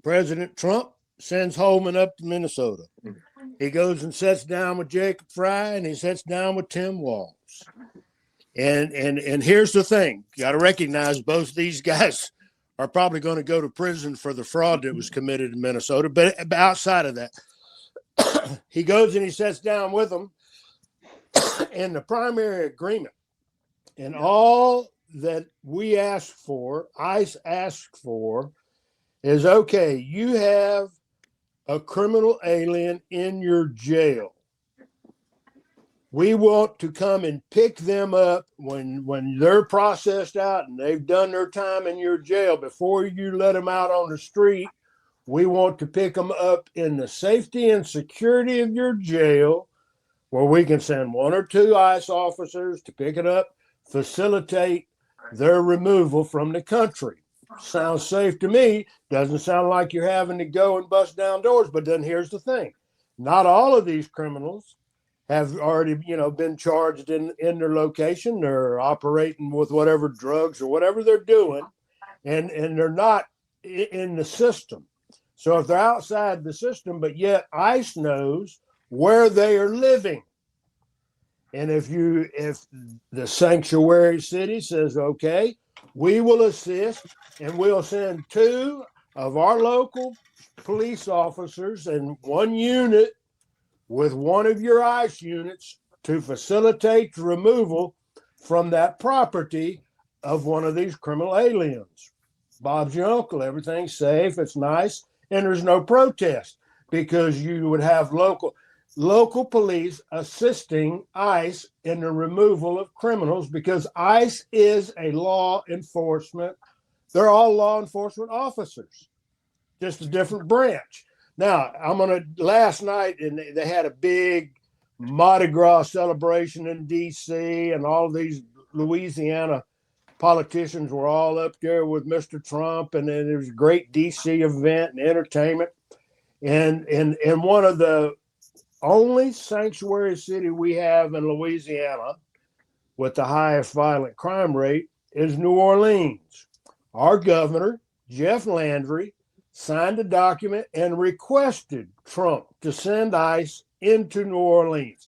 President Trump sends Holman up to Minnesota. He goes and sits down with Jacob Fry, and he sits down with Tim Walz. And here's the thing: you got to recognize both these guys are probably going to go to prison for the fraud that was committed in Minnesota. But outside of that, he goes and he sits down with them, and the primary agreement and all that we asked for, ICE asked for, is okay, you have a criminal alien in your jail. We want to come and pick them up when they're processed out and they've done their time in your jail. Before you let them out on the street, we want to pick them up in the safety and security of your jail, where we can send one or two ICE officers to pick it up, facilitate their removal from the country. Sounds safe to me. Doesn't sound like you're having to go and bust down doors. But then here's the thing: not all of these criminals have already, been charged in their location. They're operating with whatever drugs or whatever they're doing, and they're not in the system. So if they're outside the system, but yet ICE knows where they are living, and if the sanctuary city says, okay, we will assist, and we'll send two of our local police officers and one unit with one of your ICE units to facilitate the removal from that property of one of these criminal aliens. Bob's your uncle. Everything's safe. It's nice. And there's no protest, because you would have local police assisting ICE in the removal of criminals, because ICE is a law enforcement. They're all law enforcement officers, just a different branch. Now, last night, and they had a big Mardi Gras celebration in D.C., and all these Louisiana politicians were all up there with Mr. Trump, and then there was a great D.C. event and entertainment. And one of the only sanctuary city we have in Louisiana with the highest violent crime rate is New Orleans. Our governor, Jeff Landry, signed a document and requested Trump to send ICE into New Orleans.